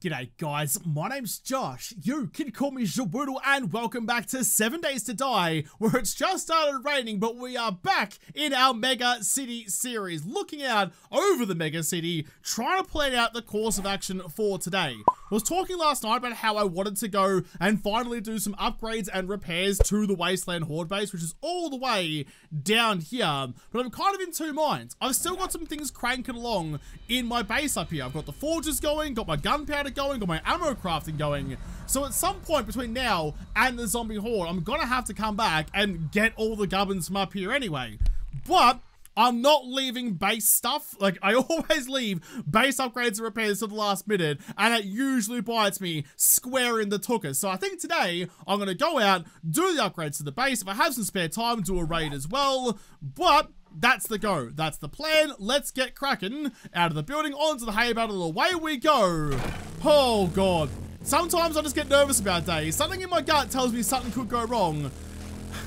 G'day guys, my name's Josh, you can call me Jawoodle, and welcome back to 7 Days to Die, where it's just started raining, but we are back in our Mega City series, looking out over the Mega City, trying to plan out the course of action for today. I was talking last night about how I wanted to go and finally do some upgrades and repairs to the Wasteland Horde base, which is all the way down here, but I'm kind of in two minds. I've still got some things cranking along in my base up here. I've got the forges going, got my gunpowder going, got my ammo crafting going. So at some point between now and the zombie horde, I'm gonna have to come back and get all the gubbins from up here anyway. But I'm not leaving base stuff. Like, I always leave base upgrades and repairs to the last minute, and it usually bites me square in the tuchus. So I think today I'm gonna go out, do the upgrades to the base. If I have some spare time, do a raid as well. But that's the go. That's the plan. Let's get cracking. Out of the building, onto the hay battle, away we go. Oh God. Sometimes I just get nervous about days. Something in my gut tells me something could go wrong.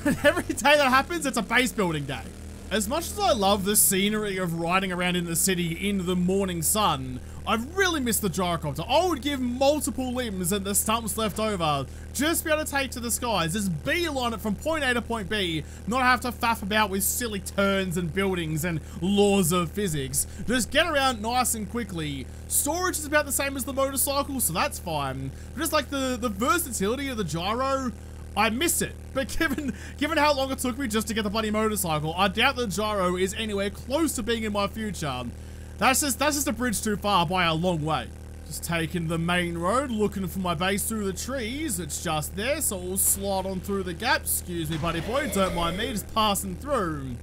And every day that happens, it's a base building day. As much as I love the scenery of riding around in the city in the morning sun, I've really missed the gyrocopter. I would give multiple limbs and the stumps left over just to be able to take to the skies. Just beeline it from point A to point B, not have to faff about with silly turns and buildings and laws of physics. Just get around nice and quickly. Storage is about the same as the motorcycle, so that's fine. But just like the versatility of the gyro, I miss it. But given how long it took me just to get the bloody motorcycle, I doubt the gyro is anywhere close to being in my future. That's just a bridge too far by a long way. Just taking the main road, looking for my base through the trees. It's just there, so we'll slide on through the gap. Excuse me, buddy boy, don't mind me, just passing through.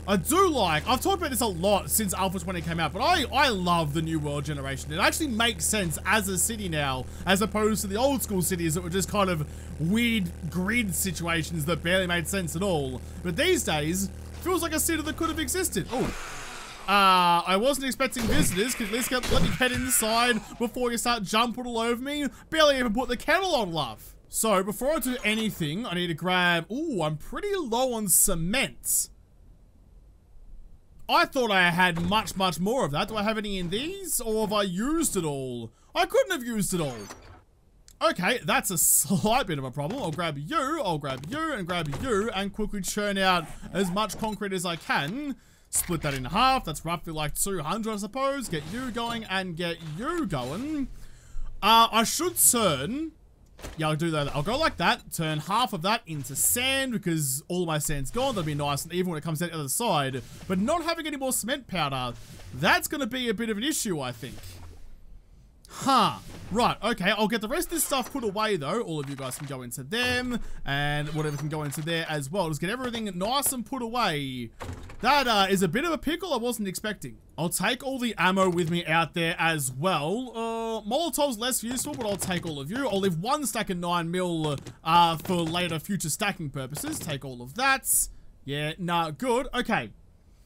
I've talked about this a lot since Alpha 20 came out, but I love the New World generation. It actually makes sense as a city now, as opposed to the old school cities that were just kind of weird grid situations that barely made sense at all. But these days, feels like a city that could have existed. Oh. I wasn't expecting visitors. Can you at least let me get inside before you start jumping all over me? Barely even put the kettle on, love. So, before I do anything, I need to grab... Ooh, I'm pretty low on cement. I thought I had much more of that. Do I have any in these? Or have I used it all? I couldn't have used it all. Okay, that's a slight bit of a problem. I'll grab you, and grab you, and quickly churn out as much concrete as I can. Split that in half. That's roughly like 200, I suppose. Get you going and get you going. I should turn... Yeah, I'll do that. I'll go like that. Turn half of that into sand because all of my sand's gone. That'll be nice and even when it comes out the other side. But not having any more cement powder, that's going to be a bit of an issue, I think. Huh. Right, okay, I'll get the rest of this stuff put away though. All of you guys can go into them, and whatever can go into there as well. Just get everything nice and put away. That is a bit of a pickle I wasn't expecting. I'll take all the ammo with me out there as well. Molotov's less useful, but I'll take all of you. I'll leave one stack of 9mm for later future stacking purposes. Take all of that. Yeah, nah, good. Okay.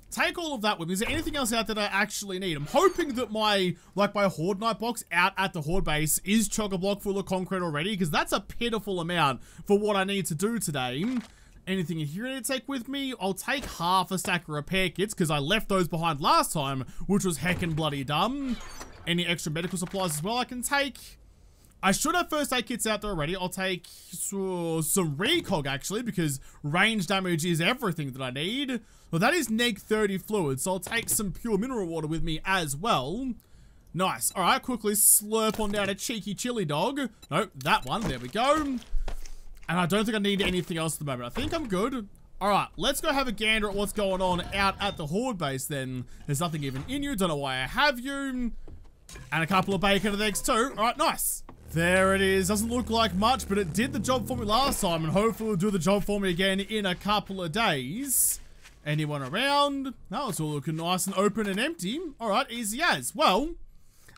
Take all of that with me. Is there anything else out that I actually need? I'm hoping that my Horde Night box out at the Horde base is chock-a-block full of concrete already, because that's a pitiful amount for what I need to do today. Anything in here I need to take with me? I'll take half a stack of repair kits, because I left those behind last time, which was heckin' bloody dumb. Any extra medical supplies as well I can take. I should have first aid kits out there already. I'll take some recog actually, because range damage is everything that I need. Well, that is neg 30 fluid, so I'll take some pure mineral water with me as well. Nice. All right, quickly slurp on down a cheeky chili dog. Nope, that one. There we go. And I don't think I need anything else at the moment. I think I'm good. All right, let's go have a gander at what's going on out at the Horde base then. There's nothing even in you. Don't know why I have you. And a couple of bacon and eggs too. All right, nice. There it is. Doesn't look like much, but it did the job for me last time, and hopefully it'll do the job for me again in a couple of days. Anyone around? No, it's all looking nice and open and empty. All right, easy as. Well,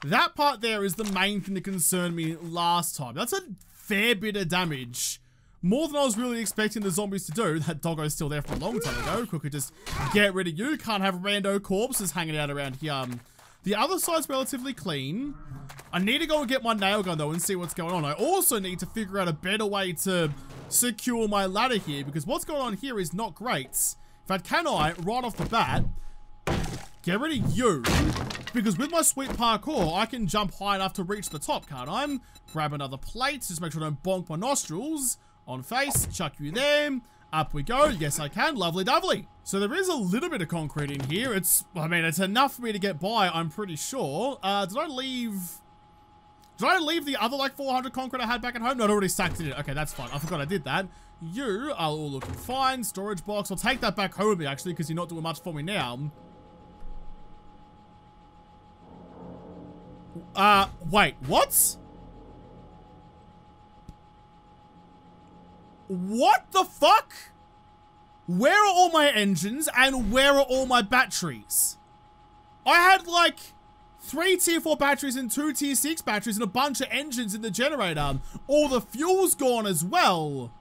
that part there is the main thing that concerned me last time. That's a fair bit of damage. More than I was really expecting the zombies to do. That doggo's still there for a long time ago. Quickly just get rid of you. Can't have rando corpses hanging out around here. The other side's relatively clean. I need to go and get my nail gun though and see what's going on. I also need to figure out a better way to secure my ladder here, because what's going on here is not great. In fact, can I, right off the bat, get rid of you. Because with my sweet parkour, I can jump high enough to reach the top, can't I? Grab another plate, just make sure I don't bonk my nostrils. On face, chuck you there. Up we go. Yes, I can. Lovely dovely. So there is a little bit of concrete in here. It's enough for me to get by, I'm pretty sure. Did I leave the other, like, 400 concrete I had back at home? No, I'd already stacked it in. Okay, that's fine. I forgot I did that. You are all looking fine. Storage box. I'll take that back home with me, actually, because you're not doing much for me now. Wait, what? What the fuck? Where are all my engines and where are all my batteries? I had like 3 tier 4 batteries and 2 tier 6 batteries and a bunch of engines in the generator. All the fuel's gone as well.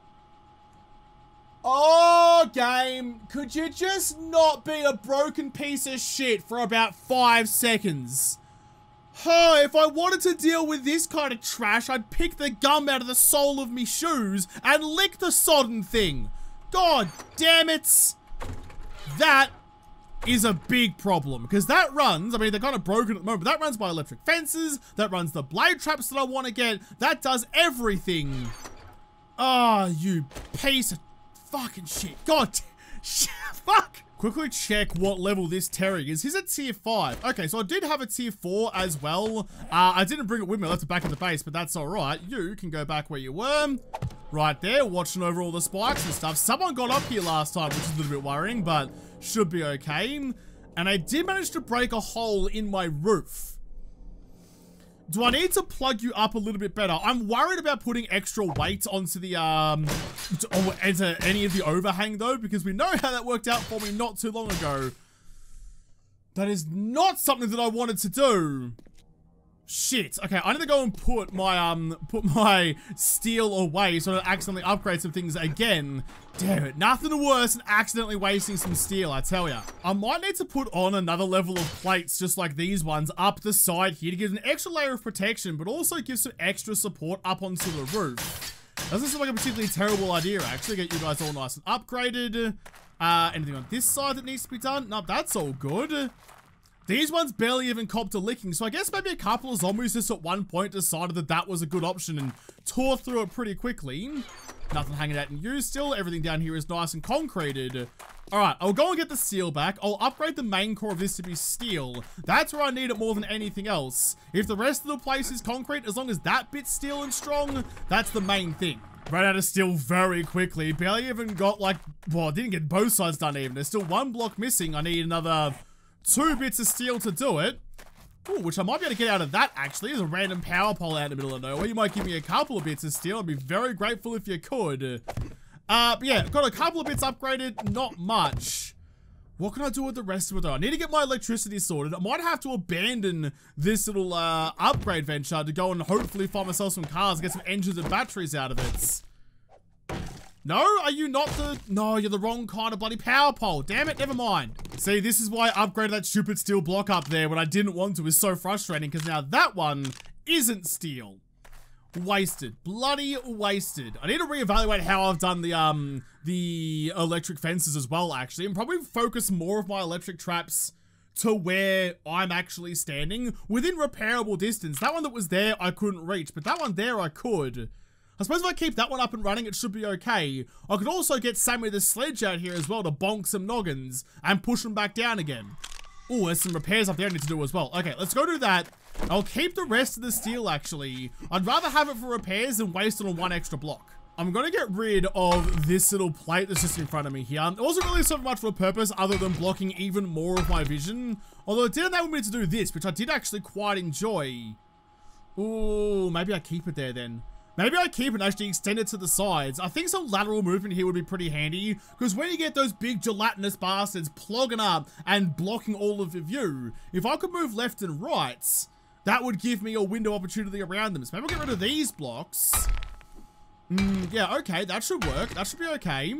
Oh, game, could you just not be a broken piece of shit for about 5 seconds? Oh, if I wanted to deal with this kind of trash, I'd pick the gum out of the sole of me shoes and lick the sodden thing. God damn it. That is a big problem, because that runs, I mean, they're kind of broken at the moment, but that runs by electric fences, that runs the blade traps that I want to get, that does everything. Oh, you piece of fucking shit. God, fuck. Quickly check what level this Terry is. He's at tier 5. Okay, so I did have a tier 4 as well. I didn't bring it with me. I left it back in the base, but that's all right. You can go back where you were. Right there, watching over all the spikes and stuff. Someone got up here last time, which is a little bit worrying, but should be okay. And I did manage to break a hole in my roof. Do I need to plug you up a little bit better? I'm worried about putting extra weight onto the, into any of the overhang though, because we know how that worked out for me not too long ago. That is not something that I wanted to do. Shit. Okay, I need to go and put my steel away so I don't accidentally upgrade some things again. Damn it. Nothing worse than accidentally wasting some steel, I tell ya. I might need to put on another level of plates just like these ones up the side here to give an extra layer of protection, but also give some extra support up onto the roof. Doesn't seem like a particularly terrible idea, actually. Get you guys all nice and upgraded. Anything on this side that needs to be done? Nope, that's all good. These ones barely even copped a licking, so I guess maybe a couple of zombies just at one point decided that that was a good option and tore through it pretty quickly. Nothing hanging out in you still. Everything down here is nice and concreted. Alright, I'll go and get the steel back. I'll upgrade the main core of this to be steel. That's where I need it more than anything else. If the rest of the place is concrete, as long as that bit's steel and strong, that's the main thing. Ran out of steel very quickly. Barely even got like, well, I didn't get both sides done even. There's still 1 block missing. I need another 2 bits of steel to do it. Ooh, which I might be able to get out of that, actually. There's a random power pole out in the middle of nowhere. You might give me a couple of bits of steel. I'd be very grateful if you could. But yeah, got a couple of bits upgraded. Not much. What can I do with the rest of it, though? I need to get my electricity sorted. I might have to abandon this little upgrade venture to go and hopefully find myself some cars and get some engines and batteries out of it. No, are you not the... No, you're the wrong kind of bloody power pole. Damn it, never mind. See, this is why I upgraded that stupid steel block up there when I didn't want to. It's so frustrating, because now that one isn't steel. Wasted. Bloody wasted. I need to reevaluate how I've done the electric fences as well, actually, and probably focus more of my electric traps to where I'm actually standing within repairable distance. That one that was there, I couldn't reach, but that one there, I could. I suppose if I keep that one up and running, it should be okay. I could also get Sammy the Sledge out here as well to bonk some noggins and push them back down again. Oh, there's some repairs up there I need to do as well. Okay, let's go do that. I'll keep the rest of the steel, actually. I'd rather have it for repairs than waste it on 1 extra block. I'm going to get rid of this little plate that's just in front of me here. It wasn't really so much for a purpose other than blocking even more of my vision. Although it did enable me to do this, which I did actually quite enjoy. Ooh, maybe I keep it there then. Maybe I keep it and actually extend it to the sides. I think some lateral movement here would be pretty handy, because when you get those big gelatinous bastards plugging up and blocking all of your view, if I could move left and right, that would give me a window opportunity around them. So maybe I'll get rid of these blocks. Yeah, okay, that should work. That should be okay.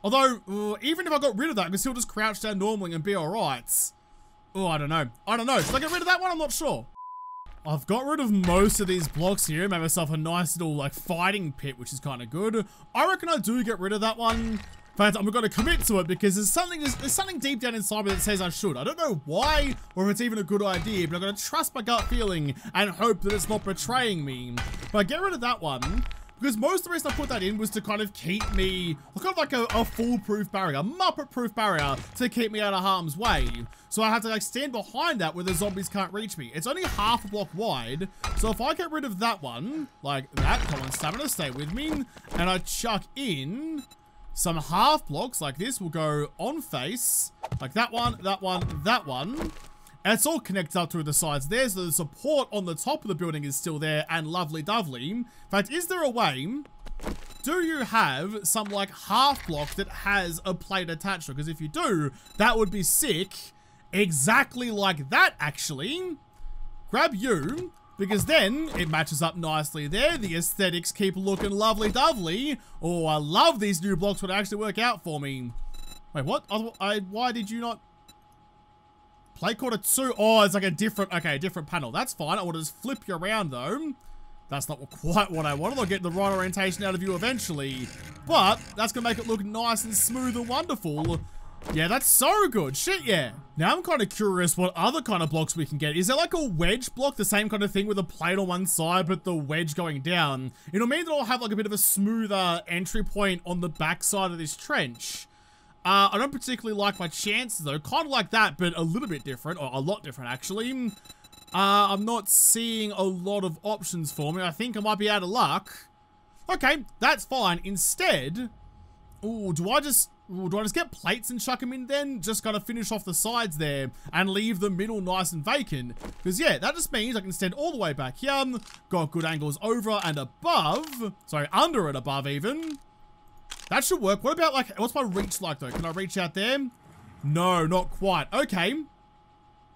Although, even if I got rid of that, I can still just crouch down normally and be alright. Oh, I don't know. I don't know. Should I get rid of that one? I'm not sure. I've got rid of most of these blocks here, made myself a nice little like fighting pit, which is kind of good. I reckon I do get rid of that one. fact, I'm going to commit to it because there's something deep down inside me that says I should. I don't know why or if it's even a good idea, but I'm going to trust my gut feeling and hope that it's not betraying me. But I get rid of that one because most of the reason I put that in was to kind of keep me, kind of like a foolproof barrier, a Muppet-proof barrier to keep me out of harm's way. So I have to like stand behind that where the zombies can't reach me. It's only half a block wide. So if I get rid of that one, like that, come on, stamina, stay with me, and I chuck in some half blocks like this, will go on face, like that one, that one, that one. And it's all connected up through the sides there, so the support on the top of the building is still there and lovely-dovely. In fact, is there a way, do you have some like half block that has a plate attached to it? Because if you do, that would be sick. Exactly like that, actually. Grab you, because then it matches up nicely there. The aesthetics keep looking lovely-dovely. Oh, I love these new blocks would actually work out for me. Wait, what? Why did you not? Play quarter 2. Oh, it's like a different panel. That's fine. I want to just flip you around though. That's not quite what I wanted. I'll get the right orientation out of you eventually. But that's going to make it look nice and smooth and wonderful. Yeah, that's so good. Shit, yeah. Now I'm kind of curious what other kind of blocks we can get. Is there like a wedge block, the same kind of thing with a plate on one side, but the wedge going down? It'll mean that I'll have like a bit of a smoother entry point on the back side of this trench. I don't particularly like my chances though. Kind of like that, but a little bit different, or a lot different actually. I'm not seeing a lot of options for me. I think I might be out of luck. Okay, that's fine. Instead, ooh, do I just get plates and chuck them in then? Just gotta finish off the sides there and leave the middle nice and vacant. Because yeah, that just means I can stand all the way back here. Got good angles over and above. Sorry, under and above even. That should work. What about like, what's my reach like though? Can I reach out there? No, not quite. Okay.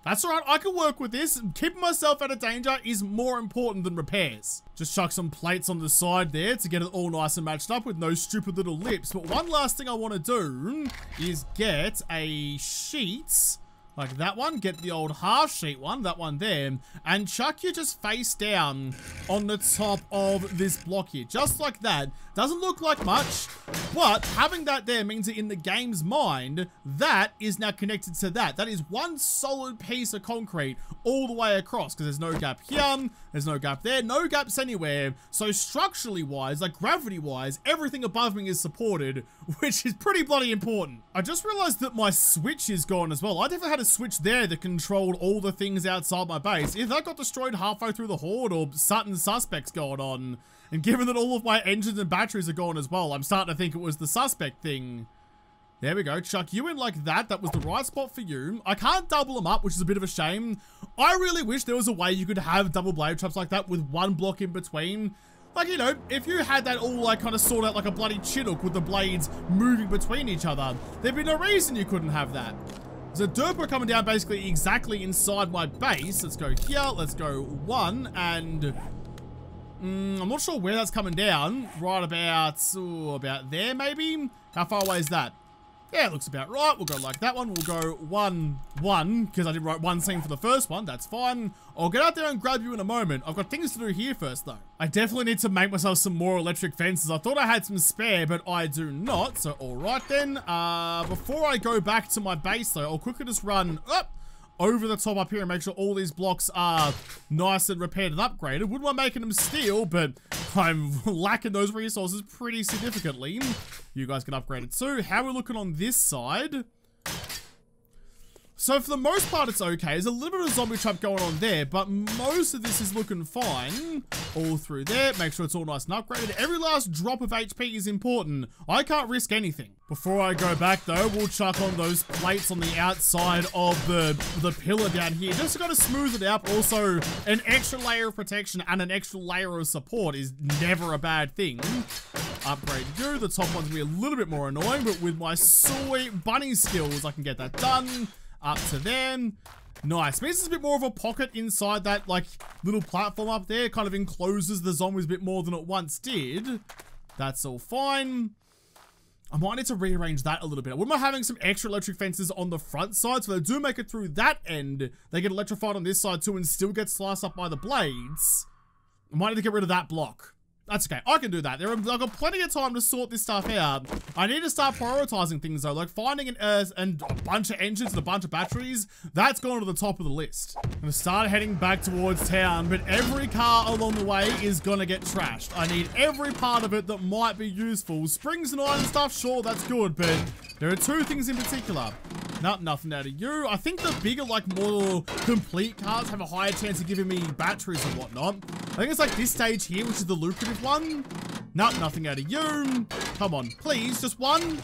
That's all right. I can work with this. Keeping myself out of danger is more important than repairs. Just chuck some plates on the side there to get it all nice and matched up with no stupid little lips. But one last thing I want to do is get a sheet like that one. Get the old half sheet one, that one there, and chuck you just face down on the top of this block here. Just like that. Doesn't look like much, but having that there means that in the game's mind, that is now connected to that. That is one solid piece of concrete all the way across, because there's no gap here, there's no gap there, no gaps anywhere. So structurally wise, like gravity wise, everything above me is supported, which is pretty bloody important. I just realized that my switch is gone as well. I definitely had a switch there that controlled all the things outside my base. If that got destroyed halfway through the horde or certain suspects going on, and given that all of my engines and batteries are gone as well, I'm starting to think it was the suspect thing. There we go. Chuck you in like that. That was the right spot for you. I can't double them up, which is a bit of a shame. I really wish there was a way you could have double blade traps like that with one block in between. Like, you know, if you had that all like kind of sort out like a bloody Chinook with the blades moving between each other, there'd be no reason you couldn't have that. There's a Derper coming down basically exactly inside my base. Let's go here. Let's go one and... I'm not sure where that's coming down. Right about, about there maybe? How far away is that? Yeah, it looks about right. We'll go like that one. We'll go 1, 1, because I did write one scene for the first one. That's fine. I'll get out there and grab you in a moment. I've got things to do here first, though. I definitely need to make myself some more electric fences. I thought I had some spare, but I do not. So, all right then. Before I go back to my base, though, I'll quickly just run up over the top up here and make sure all these blocks are nice and repaired and upgraded. Wouldn't mind making them steel, but I'm lacking those resources pretty significantly. You guys can upgrade it too. How are we looking on this side? So for the most part, it's okay. There's a little bit of zombie trap going on there, but most of this is looking fine. All through there. Make sure it's all nice and upgraded. Every last drop of HP is important. I can't risk anything. Before I go back though, we'll chuck on those plates on the outside of the pillar down here, just to kind of smooth it out. Also, an extra layer of protection and an extra layer of support is never a bad thing. Upgrade you. The top one's gonna be a little bit more annoying, but with my sweet bunny skills, I can get that done. Up to them. Nice. Means there's a bit more of a pocket inside that like little platform up there. Kind of encloses the zombies a bit more than it once did. That's all fine. I might need to rearrange that a little bit. I wouldn't mind having some extra electric fences on the front side, so they do make it through that end. They get electrified on this side too and still get sliced up by the blades. I might need to get rid of that block. That's okay. I can do that. I've got plenty of time to sort this stuff out. I need to start prioritizing things though, like finding and a bunch of engines and a bunch of batteries. That's going to the top of the list. I'm gonna start heading back towards town, but every car along the way is gonna get trashed. I need every part of it that might be useful. Springs and iron stuff, sure, that's good, but there are two things in particular. Nothing out of you. I think the bigger, like, more complete cars have a higher chance of giving me batteries and whatnot. I think it's like this stage here, which is the lucrative one. Nothing out of you. Come on, please, just one.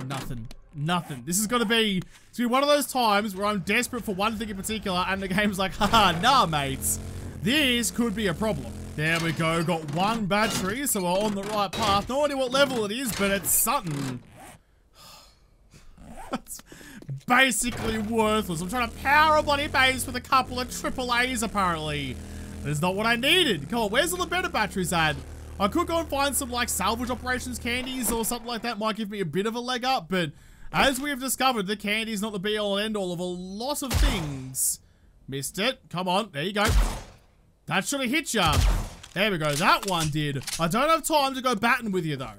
Nothing. This is gonna be one of those times where I'm desperate for one thing in particular, and the game's like, haha, nah, mates. This could be a problem. There we go, got one battery, so we're on the right path. No idea what level it is, but it's something. That's basically worthless. I'm trying to power a bloody base with a couple of AAAs, apparently. That's not what I needed. Come on, where's all the better batteries at? I could go and find some, like, salvage operations candies or something like that. Might give me a bit of a leg up, but as we have discovered, the candy is not the be-all and end-all of a lot of things. Missed it. Come on, there you go. That should have hit ya. There we go, that one did. I don't have time to go batting with you, though.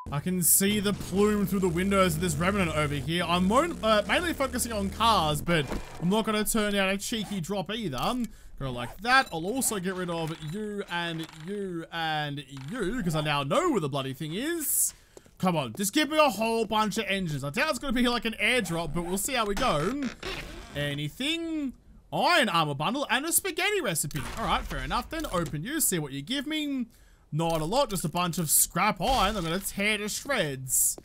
I can see the plume through the windows of this Remnant over here. I'm mainly focusing on cars, but I'm not going to turn out a cheeky drop either. Go like that. I'll also get rid of you and you and you, because I now know where the bloody thing is. Come on, just give me a whole bunch of engines. I doubt it's going to be like an airdrop, but we'll see how we go. Anything? Iron armor bundle and a spaghetti recipe. All right, fair enough then. Open you, see what you give me. Not a lot, just a bunch of scrap iron I'm gonna tear to shreds.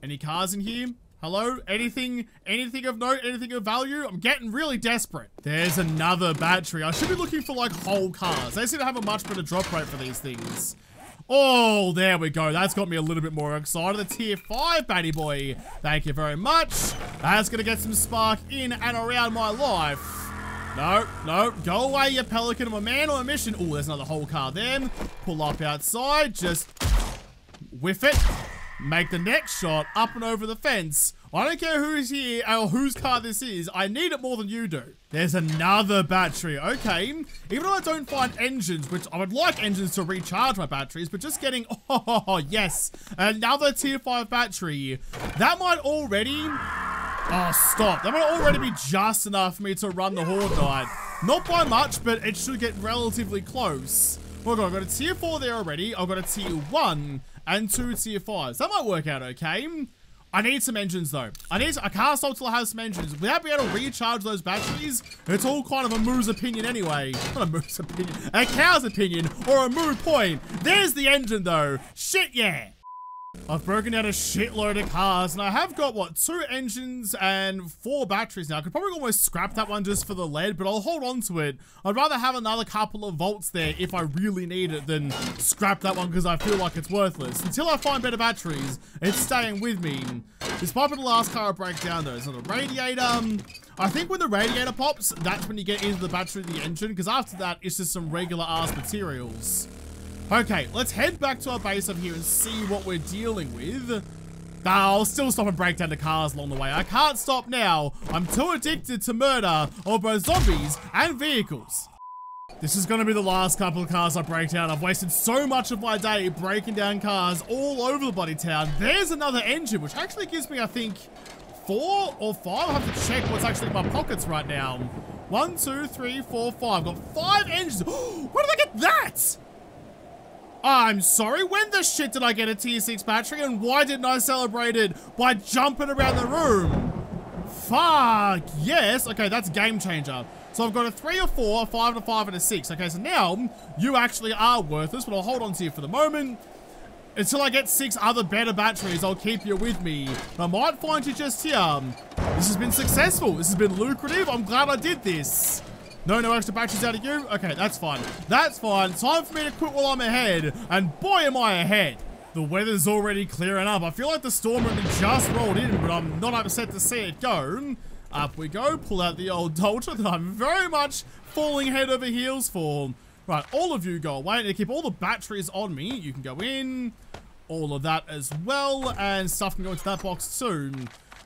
Any cars in here? Hello? Anything of note? Anything of value? I'm getting really desperate. There's another battery. I should be looking for like whole cars. They seem to have a much better drop rate for these things. Oh, there we go. That's got me a little bit more excited. The tier 5 batty boy. Thank you very much. That's gonna get some spark in and around my life. No, go away, you pelican. I'm a man on a mission. Oh, there's another whole car there. Pull up outside, just whiff it. Make the next shot up and over the fence. I don't care who's here or whose car this is. I need it more than you do. There's another battery. Okay. Even though I don't find engines, which I would like engines to recharge my batteries, but just getting, oh, yes, another tier 5 battery. That might already... Oh, stop. That might already be just enough for me to run the Horde Knight. Not by much, but it should get relatively close. Oh god, I've got a tier 4 there already. I've got a tier 1 and 2 tier 5s. That might work out okay. I need some engines though. I can't stop till I have some engines. Without being able to recharge those batteries, it's all kind of a moo's opinion anyway. Not a moo's opinion. A cow's opinion or a moo point. There's the engine though. Shit yeah. I've broken down a shitload of cars, and I have got, what, 2 engines and 4 batteries now. I could probably almost scrap that one just for the lead, but I'll hold on to it. I'd rather have another couple of volts there if I really need it than scrap that one because I feel like it's worthless. Until I find better batteries, it's staying with me. This might be the last car I break down, though. It's not a radiator. I think when the radiator pops, that's when you get into the battery of the engine, because after that, it's just some regular-ass materials. Okay, let's head back to our base up here and see what we're dealing with. I'll still stop and break down the cars along the way. I can't stop now. I'm too addicted to murder of both zombies and vehicles. This is going to be the last couple of cars I break down. I've wasted so much of my day breaking down cars all over the bloody town. There's another engine, which actually gives me, I think, 4 or 5. I'll have to check what's actually in my pockets right now. 1, 2, 3, 4, 5. I've got 5 engines. Where did I get that? I'm sorry, when the shit did I get a tier 6 battery and why didn't I celebrate it by jumping around the room? Fuck, yes. Okay, that's game changer. So I've got a 3 or 4, a 5 and a 5 and a 6. Okay, so now you actually are worthless, but I'll hold on to you for the moment. Until I get 6 other better batteries, I'll keep you with me. I might find you just here. This has been successful. This has been lucrative. I'm glad I did this. No extra batteries out of you? Okay, that's fine. That's fine. Time for me to quit while I'm ahead. And boy, am I ahead. The weather's already clearing up. I feel like the storm only just rolled in, but I'm not upset to see it go. Up we go. Pull out the old Dolce that I'm very much falling head over heels for. Right, all of you go away. And keep all the batteries on me. You can go in. All of that as well. And stuff can go into that box too.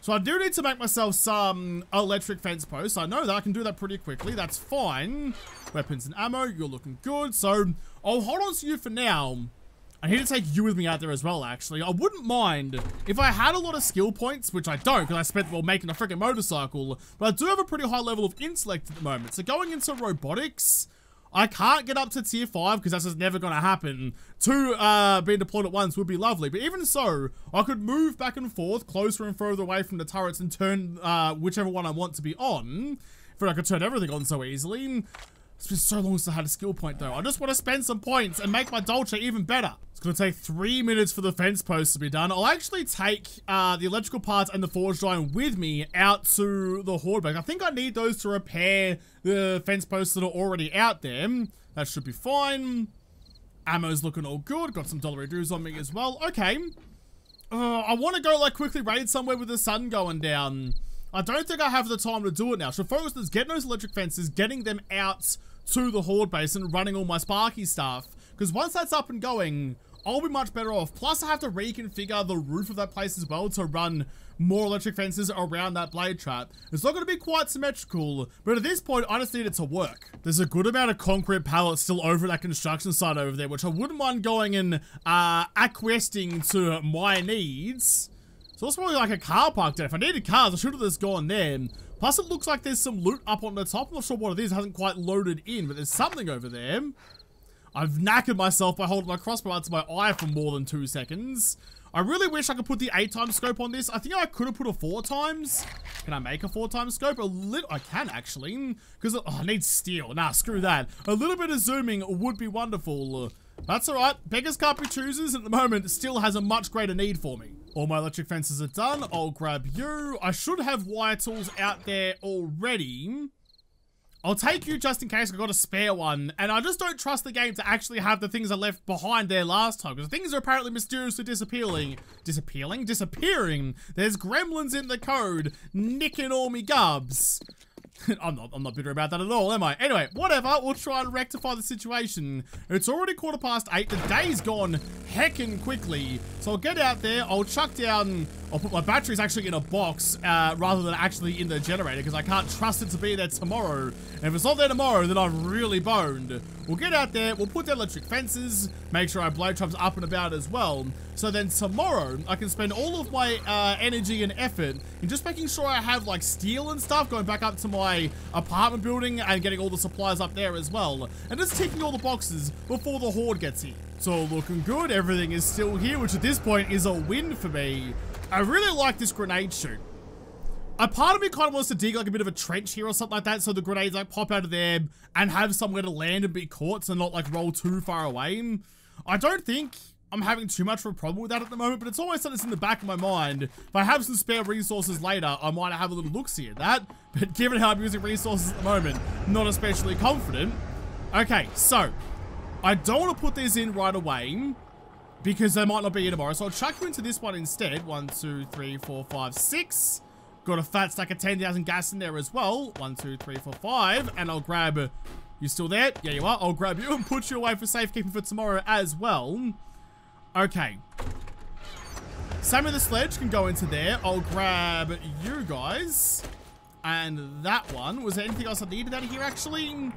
So I do need to make myself some electric fence posts. I know that I can do that pretty quickly. That's fine. Weapons and ammo, you're looking good. So I'll hold on to you for now. I need to take you with me out there as well, actually. I wouldn't mind if I had a lot of skill points, which I don't, because I spent them all making a freaking motorcycle, but I do have a pretty high level of intellect at the moment. So going into robotics, I can't get up to tier 5 because that's just never going to happen. 2 being deployed at once would be lovely, but even so, I could move back and forth closer and further away from the turrets and turn whichever one I want to be on. I could turn everything on so easily. It's been so long since I had a skill point though. I just want to spend some points and make my Dolce even better. It's going to take 3 minutes for the fence post to be done. I'll actually take the electrical parts and the forged iron with me out to the horde base. I think I need those to repair the fence posts that are already out there. That should be fine. Ammo's looking all good. Got some dollary dues on me as well. Okay. I want to go like quickly raid somewhere with the sun going down. I don't think I have the time to do it now. So focus on getting those electric fences, getting them out to the horde base and running all my Sparky stuff. Because once that's up and going, I'll be much better off. Plus I have to reconfigure the roof of that place as well to run more electric fences around that blade trap. It's not going to be quite symmetrical, but at this point I just need it to work. There's a good amount of concrete pallets still over that construction site over there, which I wouldn't mind going and acquiescing to my needs. So it's probably like a car park there. If I needed cars, I should have just gone there. Plus, it looks like there's some loot up on the top. I'm not sure what it is. It hasn't quite loaded in, but there's something over there. I've knackered myself by holding my crossbow out to my eye for more than 2 seconds. I really wish I could put the 8x scope on this. I think I could have put a 4x. Can I make a 4x scope? I can actually. Because I need steel. Nah, screw that. A little bit of zooming would be wonderful. That's alright. Beggars can't be choosers. At the moment, it still has a much greater need for me. All my electric fences are done. I'll grab you. I should have wire tools out there already. I'll take you just in case I got a spare one. And I just don't trust the game to actually have the things I left behind there last time. Because things are apparently mysteriously disappearing. Disappearing? There's gremlins in the code, nicking all me gubs. I'm not bitter about that at all, am I? Anyway, whatever. We'll try and rectify the situation. It's already 8:15. The day's gone heckin' quickly. So I'll get out there. I'll chuck down... I'll put my batteries actually in a box rather than actually in the generator because I can't trust it to be there tomorrow. And if it's not there tomorrow, then I'm really boned. We'll get out there. We'll put the electric fences. Make sure our blade traps up and about as well. So then tomorrow, I can spend all of my energy and effort in just making sure I have like steel and stuff going back up to my apartment building and getting all the supplies up there as well. And just ticking all the boxes before the horde gets here. It's all looking good. Everything is still here, which at this point is a win for me. I really like this grenade chute. A part of me kind of wants to dig like a bit of a trench here or something like that so the grenades like pop out of there and have somewhere to land and be caught so not like roll too far away. I don't think I'm having too much of a problem with that at the moment, but it's always something that's in the back of my mind. If I have some spare resources later, I might have a little look-see at that, but given how I'm using resources at the moment, not especially confident. Okay, so I don't want to put these in right away because they might not be here tomorrow, so I'll chuck you into this one instead. 1, 2, 3, 4, 5, 6. Got a fat stack of 10,000 gas in there as well. 1, 2, 3, 4, 5. And I'll grab... You still there? Yeah, you are. I'll grab you and put you away for safekeeping for tomorrow as well. Okay. Same with the sledge can go into there. I'll grab you guys. And that one. Was there anything else I needed out of here, actually?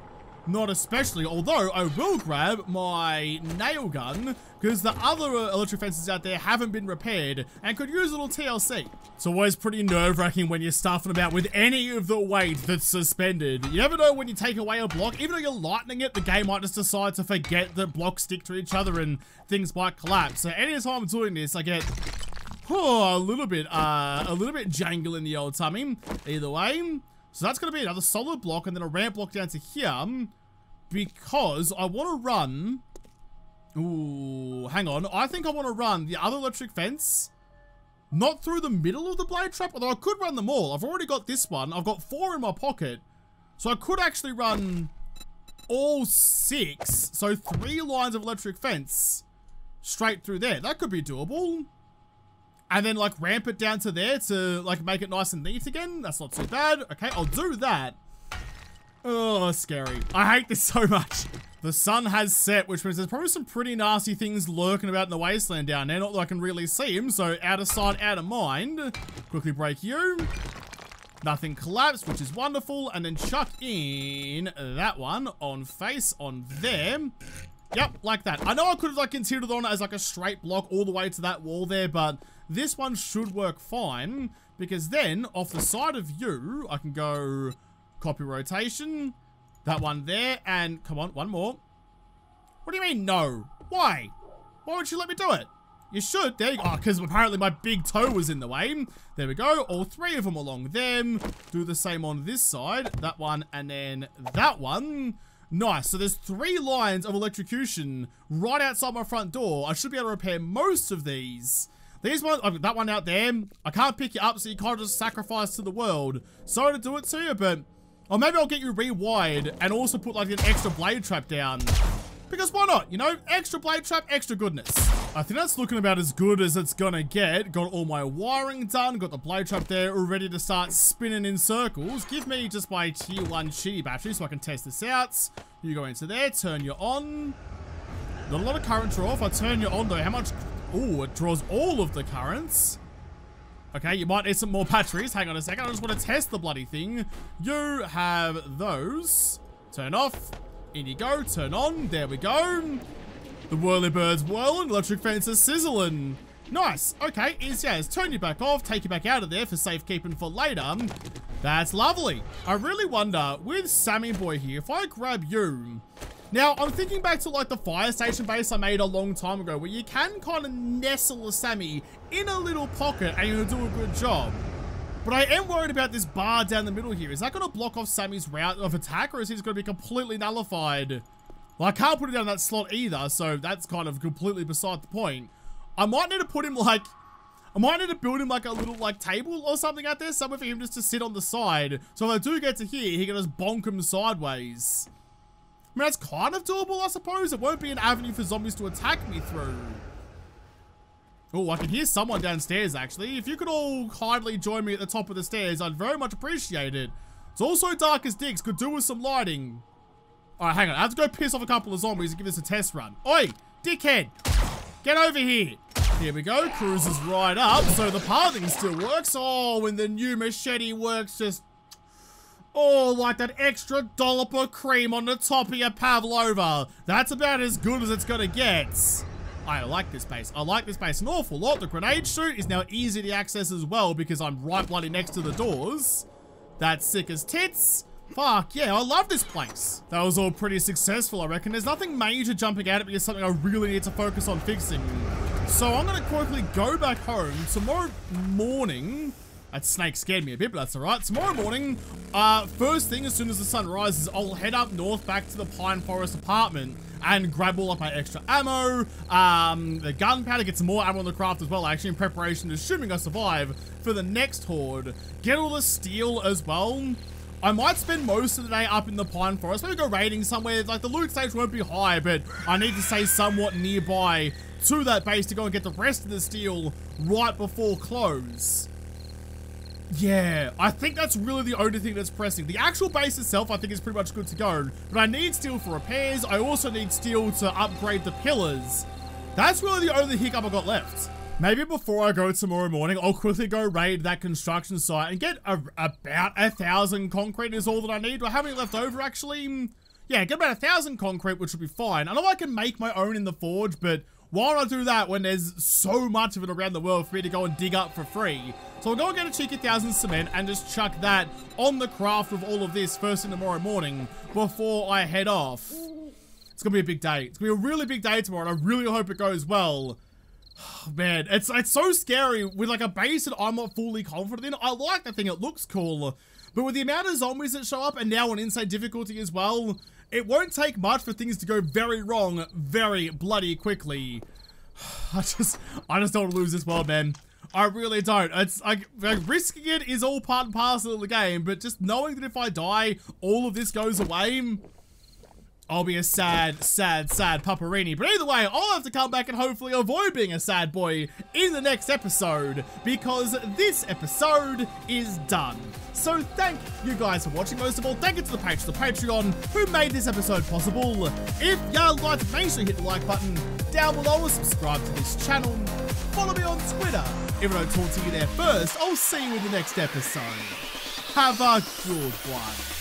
Not especially, although I will grab my nail gun because the other electric fences out there haven't been repaired and could use a little TLC. It's always pretty nerve-wracking when you're stuffing about with any of the weight that's suspended. You never know when you take away a block, even though you're lightening it, the game might just decide to forget that blocks stick to each other and things might collapse. So anytime I'm doing this, I get a little bit jangle in the old tummy. Either way. So that's going to be another solid block and then a ramp block down to here because I want to run... Ooh, hang on. I think I want to run the other electric fence not through the middle of the blade trap, although I could run them all. I've already got this one. I've got 4 in my pocket. So I could actually run all 6. So 3 lines of electric fence straight through there. That could be doable. And then like ramp it down to there to like make it nice and neat again. That's not too bad. Okay, I'll do that. Oh, scary. I hate this so much. The sun has set, which means there's probably some pretty nasty things lurking about in the wasteland down there. Not that I can really see them, so out of sight, out of mind. Quickly break you. Nothing collapsed, which is wonderful. And then chuck in that one on face on there. Yep, like that. I know I could have like considered on it as like a straight block all the way to that wall there, but this one should work fine because then off the side of you, I can go copy rotation, that one there, and come on, one more. What do you mean no? Why? Why won't you let me do it? You should. There you go. Oh, because apparently my big toe was in the way. There we go. All three of them along them. Do the same on this side. That one and then that one. Nice. So there's 3 lines of electrocution right outside my front door. I should be able to repair most of these. These ones, that one out there, I can't pick you up, so you can't just sacrifice to the world. Sorry to do it to you, but... Or maybe I'll get you rewired and also put like an extra blade trap down. Because why not? You know, extra blade trap, extra goodness. I think that's looking about as good as it's gonna get. Got all my wiring done, got the blade trap there, all ready to start spinning in circles. Give me just my tier 1 Qi battery so I can test this out. You go into there, turn you on. Not a lot of current draw. If I turn you on though, how much? Oh, it draws all of the currents. Okay, you might need some more batteries. Hang on a second, I just want to test the bloody thing. You have those. Turn off. In you go, turn on, there we go. The whirly bird's whirling, electric fences sizzling. Nice, okay, easy as. Turn you back off, take you back out of there for safekeeping for later. That's lovely. I really wonder, with Sammy Boy here, if I grab you... Now, I'm thinking back to like the fire station base I made a long time ago, where you can kind of nestle a Sammy in a little pocket and you'll do a good job. But I am worried about this bar down the middle here. Is that going to block off Sammy's route of attack, or is he just going to be completely nullified? Well, I can't put it down that slot either, so that's kind of completely beside the point. I might need to put him like... I might need to build him like a little like table or something out there, somewhere for him just to sit on the side. So if I do get to here, he can just bonk him sideways. I mean, that's kind of doable, I suppose. It won't be an avenue for zombies to attack me through. Oh, I can hear someone downstairs, actually. If you could all kindly join me at the top of the stairs, I'd very much appreciate it. It's also dark as dicks. Could do with some lighting. All right, hang on. I have to go piss off a couple of zombies and give this a test run. Oi, dickhead. Get over here. Here we go. Cruises right up. So the pathing still works. Oh, and the new machete works just... Oh, like that extra dollop of cream on the top of your pavlova. That's about as good as it's going to get. I like this base. I like this base an awful lot. The grenade chute is now easy to access as well because I'm right bloody next to the doors. That's sick as tits. Fuck yeah, I love this place. That was all pretty successful, I reckon. There's nothing major jumping out at me as something I really need to focus on fixing. So I'm gonna quickly go back home tomorrow morning. That snake scared me a bit, but that's all right. Tomorrow morning, first thing as soon as the sun rises, I'll head up north back to the Pine Forest apartment and grab all of my extra ammo, the gunpowder, get some more ammo on the craft as well, actually, in preparation, assuming I survive, for the next horde. Get all the steel as well. I might spend most of the day up in the Pine Forest, maybe go raiding somewhere. Like, the loot stage won't be high, but I need to stay somewhat nearby to that base to go and get the rest of the steel right before close. Yeah, I think that's really the only thing that's pressing. The actual base itself, I think, is pretty much good to go. But I need steel for repairs. I also need steel to upgrade the pillars. That's really the only hiccup I got left. Maybe before I go tomorrow morning, I'll quickly go raid that construction site and get about 1,000 concrete is all that I need. Do I have any left over, actually? Yeah, get about 1,000 concrete, which will be fine. I know I can make my own in the forge, but why would I do that when there's so much of it around the world for me to go and dig up for free? So I'll go and get a cheeky 1,000 cement and just chuck that on the craft of all of this first thing tomorrow morning before I head off. It's gonna be a big day. It's gonna be a really big day tomorrow, and I really hope it goes well. Man, it's so scary with like a base that I'm not fully confident in. I like the thing, it looks cool, but with the amount of zombies that show up and now on insane difficulty as well, it won't take much for things to go very wrong very bloody quickly. I just don't want to lose this world, man. I really don't. It's like risking it is all part and parcel of the game, but just knowing that if I die, all of this goes away, I'll be a sad, sad, sad paparini. But either way, I'll have to come back and hopefully avoid being a sad boy in the next episode, because this episode is done. So thank you guys for watching. Most of all, thank you to the patrons of the Patreon who made this episode possible. If you liked, make sure you hit the like button down below and subscribe to this channel. Follow me on Twitter. If I don't talk to you there first, I'll see you in the next episode. Have a good one.